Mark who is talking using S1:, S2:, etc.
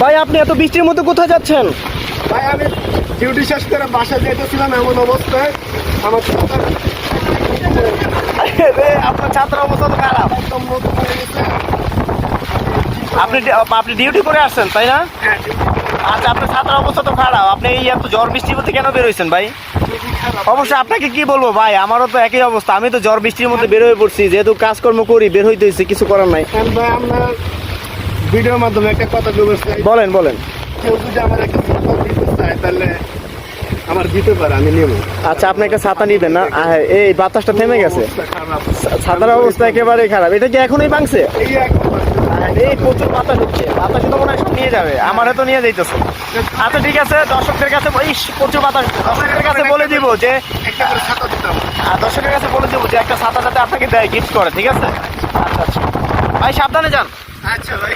S1: ভাই আপনি এত বৃষ্টির মধ্যে কোথায় যাচ্ছেন?
S2: ভাই আমি ডিউটি শেষ করে বাসা যেতেছিলাম, এমন অবস্থায় আমার
S1: আপনার ছাত্র অবস্থা তো খারাপ।
S2: একদম নতুন হয়ে গেছে।
S1: আপনি ডিউটি করে আসছেন তাই না?
S2: হ্যাঁ,
S1: আচ্ছা, আপনার ছাত্র অবস্থা তো খারাপ, আপনি এই এত ঝড় বৃষ্টির মধ্যে কেন বেরোইছেন ভাই?
S2: খুবই খারাপ।
S1: অবশ্যই আপনাকে কি বলবো ভাই, আমারও তো একই অবস্থা, আমি তো ঝড় বৃষ্টির মধ্যে বের হয়ে পড়ছি, যেহেতু কাজকর্ম করি বের হইতে হয়েছে, কিছু করার নাই।
S2: এখন ভাই আমরা ভিডিওর মাধ্যমে একটা কথা বলতে চাই,
S1: বলেন বলেন।
S2: কেউ যদি আমার একটা সাপোর্ট দিতে চায় তাহলে আমার দিতে পারে, আমি নেব।
S1: আচ্ছা, আপনি একটা ছাতা নিবেন না? এই বাতাসটা থেমে গেছে,
S2: অবস্থা খারাপ।
S1: ছাতার অবস্থা একেবারেই খারাপ। এটা কি এখনই ভাঙছে?
S2: এই এখন
S1: এই প্রচুর বাতাস হচ্ছে, বাতাসে তো মনে হয় সব নিয়ে যাবে, আমারও তো নিয়ে যাইতেছে। আচ্ছা ঠিক আছে, দর্শকদের কাছে প্রচুর বাতাস, দর্শকদের কাছে বলে দিব যে
S2: একটা করে ছাতা দিতাম।
S1: দর্শকের কাছে বলে দেবো যে একটা ছাতা যাতে আপনাকে দেয়, গিফট করে, ঠিক আছে? আচ্ছা আচ্ছা ভাই, সাবধানে যান।
S2: আচ্ছা ভাই।